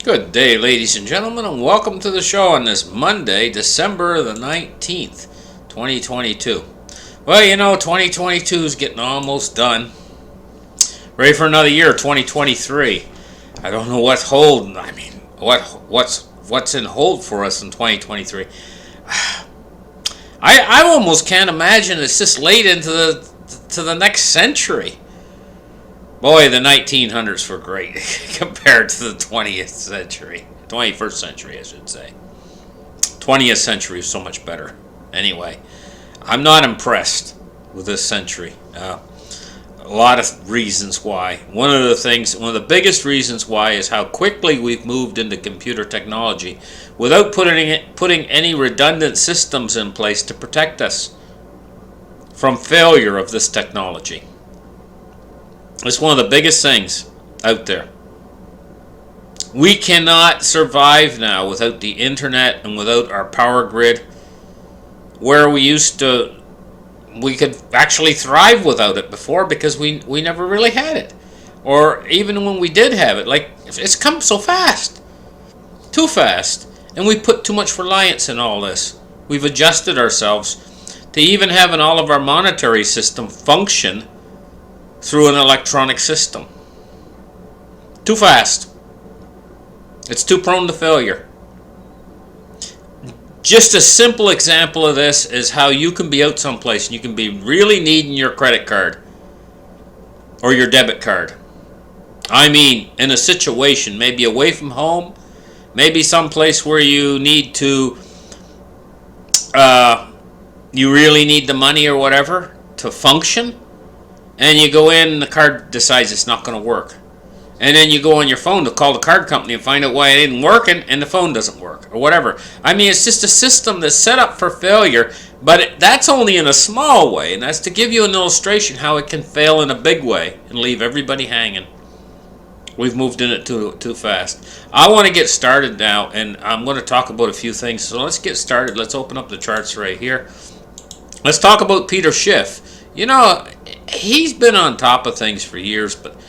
Good day, ladies and gentlemen, and welcome to the show on this Monday, December the 19th, 2022. Well, 2022 is getting almost done. Ready for another year, 2023. I don't know what's holding. What's in hold for us in 2023. I almost can't imagine it's just late into the next century. Boy, the 1900s were great compared to the 20th century. 21st century, I should say. 20th century is so much better. Anyway, I'm not impressed with this century. A lot of reasons why. One of the biggest reasons why is how quickly we've moved into computer technology without putting any redundant systems in place to protect us from failure of this technology. It's one of the biggest things out there. We cannot survive now without the internet and without our power grid, where we could actually thrive without it before because we never really had it. Or even when we did have it, it's come so fast. Too fast. And we put too much reliance in all this. We've adjusted ourselves to even having all of our monetary system function through an electronic system. Too fast. It's too prone to failure. Just a simple example of this is how you can be out someplace and you can be really needing your credit card or your debit card. I mean, in a situation, maybe away from home, maybe someplace where you need to, you really need the money or whatever to function. And you go in and the card decides it's not going to work. And then you go on your phone to call the card company and find out why it isn't working and the phone doesn't work or whatever. I mean, it's just a system that's set up for failure, but that's only in a small way. And that's to give you an illustration how it can fail in a big way and leave everybody hanging. We've moved in it too fast. I want to get started now, and I'm going to talk about a few things. So let's get started. Let's open up the charts right here. Let's talk about Peter Schiff. He's been on top of things for years, but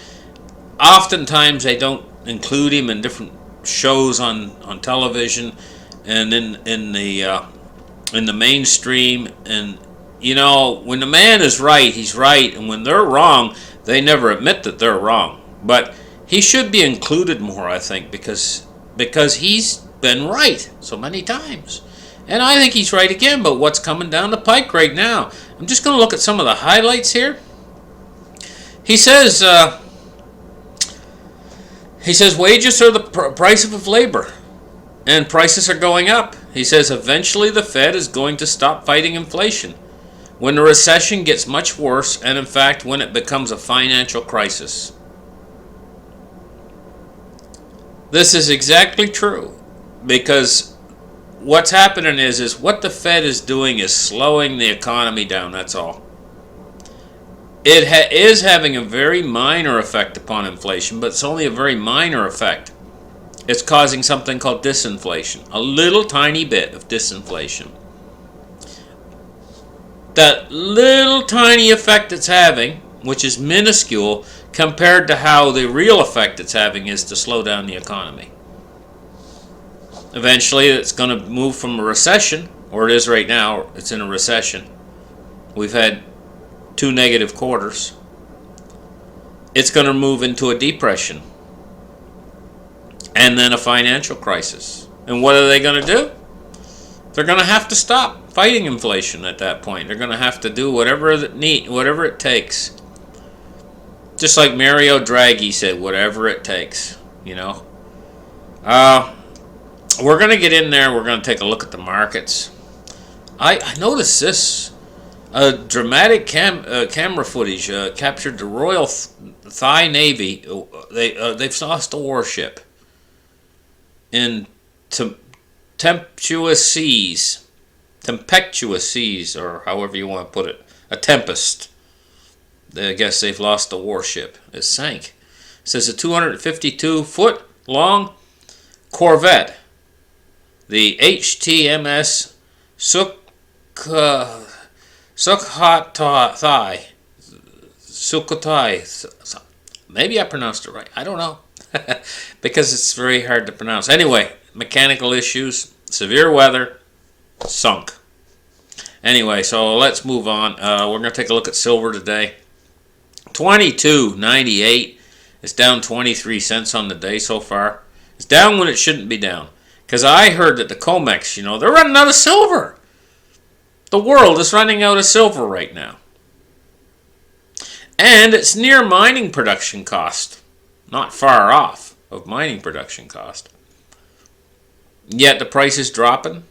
oftentimes they don't include him in different shows on television and in the mainstream. And when the man is right, he's right, and when they're wrong, they never admit that they're wrong. But he should be included more, I think, because he's been right so many times. And I think he's right again, but what's coming down the pike right now? I'm just going to look at some of the highlights here. He says wages are the price of labor, and prices are going up. He says eventually the Fed is going to stop fighting inflation when the recession gets much worse, and in fact when it becomes a financial crisis. This is exactly true, because what's happening is what the Fed is doing is slowing the economy down, that's all. It is having a very minor effect upon inflation, but it's only a very minor effect. It's causing something called disinflation, a little tiny bit of disinflation. That little tiny effect it's having, which is minuscule compared to how the real effect it's having is to slow down the economy. Eventually, it's going to move from a recession, or it is right now, it's in a recession. We've had 2 negative quarters. It's going to move into a depression. And then a financial crisis. And what are they going to do? They're going to have to stop fighting inflation at that point. They're going to have to do whatever it takes. Just like Mario Draghi said, whatever it takes, We're going to get in there. We're going to take a look at the markets. I noticed this. Dramatic camera footage captured the Royal Thai Navy. They've lost a warship in tempestuous seas, or however you want to put it, a tempest. I guess they've lost a warship. It sank. It says a 252-foot long corvette, the HTMS Sukhothai. Maybe I pronounced it right. I don't know. because it's very hard to pronounce. Anyway, mechanical issues, severe weather, sunk. Anyway, so let's move on. We're going to take a look at silver today. 22.98. It's down 23 cents on the day so far. It's down when it shouldn't be down. Because I heard that the COMEX, they're running out of silver. The world is running out of silver right now. And it's near mining production cost. Not far off of mining production cost. Yet the price is dropping.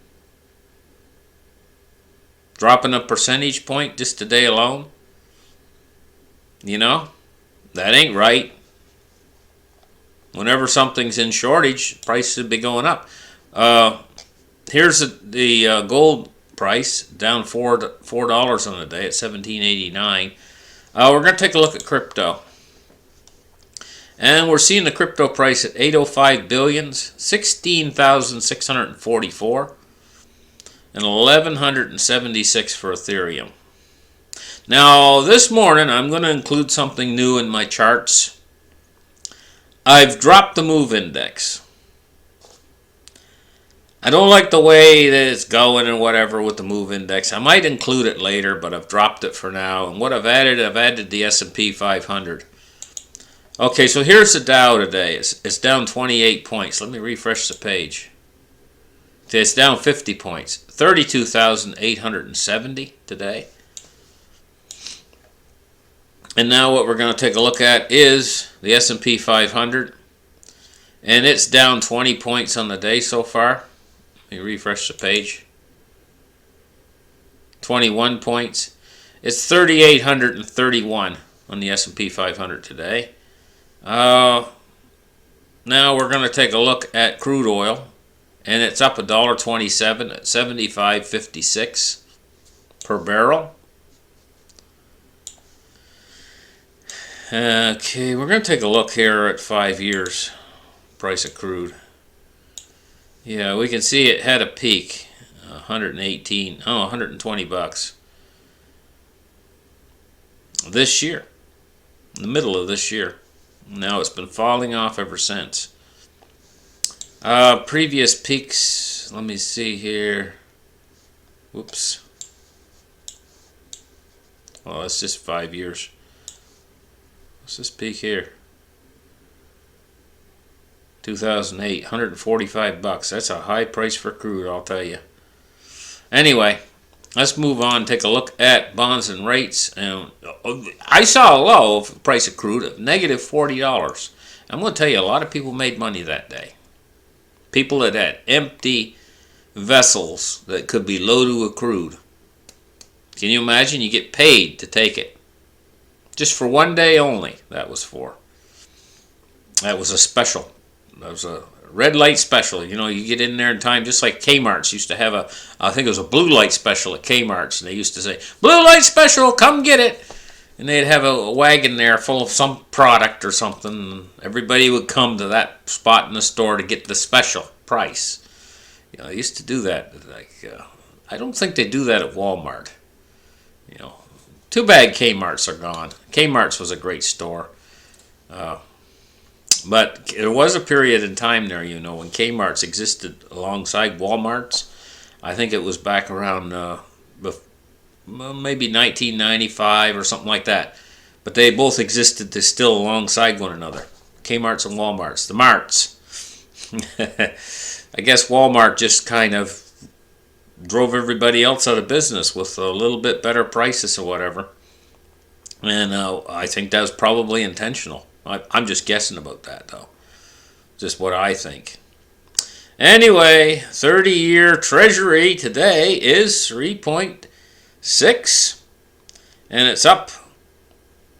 Dropping a percentage point just today alone. That ain't right. Whenever something's in shortage, price should be going up. Here's the gold price, down $4 on the day at $17.89. We're going to take a look at crypto. And we're seeing the crypto price at 805 billions, 16,644, and 1,176 for Ethereum. Now, this morning, I'm going to include something new in my charts. I've dropped the MOVE index. I don't like the way that it's going and whatever with the MOVE index. I might include it later, but I've dropped it for now. And what I've added the S&P 500. Okay, so here's the Dow today. It's down 28 points. Let me refresh the page. Okay, it's down 50 points. 32,870 today. And now what we're going to take a look at is the S&P 500. And it's down 20 points on the day so far. Let me refresh the page. 21 points. It's 3,831 on the S&P 500 today. Now we're going to take a look at crude oil. And it's up $1.27 at $75.56 per barrel. Okay, we're going to take a look here at 5 years price of crude. Yeah, we can see it had a peak, 120 bucks this year, in the middle of this year. Now it's been falling off ever since. Previous peaks, let me see here. Whoops. Well, that's just 5 years. What's this peak here? 2008, 145 bucks. That's a high price for crude, I'll tell you. Anyway, let's move on. Take a look at bonds and rates. And I saw a low of the price of crude of negative $40. I'm going to tell you, a lot of people made money that day. People that had empty vessels that could be loaded with crude. Can you imagine? You get paid to take it. Just for one day only, that was for. That was a special. That was a red light special. You get in there in time, just like Kmart's used to have I think it was a blue light special at Kmart's, and they used to say, blue light special, come get it. And they'd have a wagon there full of some product or something, and everybody would come to that spot in the store to get the special price. I used to do that. I don't think they do that at Walmart. Too bad Kmart's are gone. Kmart's was a great store. But there was a period in time there, when Kmart's existed alongside Walmart's. I think it was back around maybe 1995 or something like that. But they both existed still alongside one another. Kmart's and Walmart's. The Marts. I guess Walmart just kind of drove everybody else out of business with a little bit better prices or whatever. And I think that was probably intentional. I'm just guessing about that, though. Just what I think. Anyway, 30-year Treasury today is 3.6. And it's up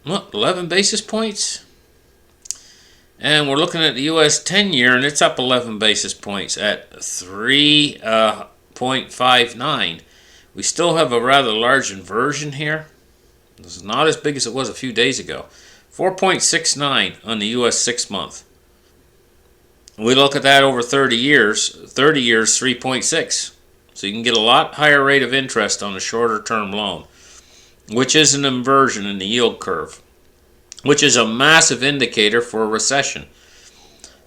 11 basis points. And we're looking at the U.S. 10-year, and it's up 11 basis points at 3.59. We still have a rather large inversion here. This is not as big as it was a few days ago. 4.69 on the U.S. 6-month. We look at that over 30 years. 30 years, 3.6. So you can get a lot higher rate of interest on a shorter term loan, which is an inversion in the yield curve, which is a massive indicator for a recession.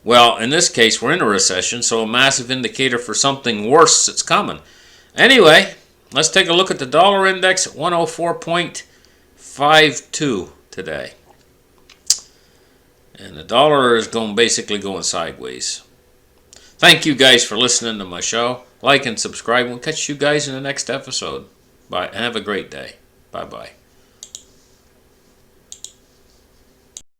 Well, in this case, we're in a recession, so a massive indicator for something worse that's coming. Anyway, let's take a look at the dollar index at 104.52 today. And the dollar is basically going sideways. Thank you guys for listening to my show. Like and subscribe. We'll catch you guys in the next episode. Bye. Have a great day. Bye-bye.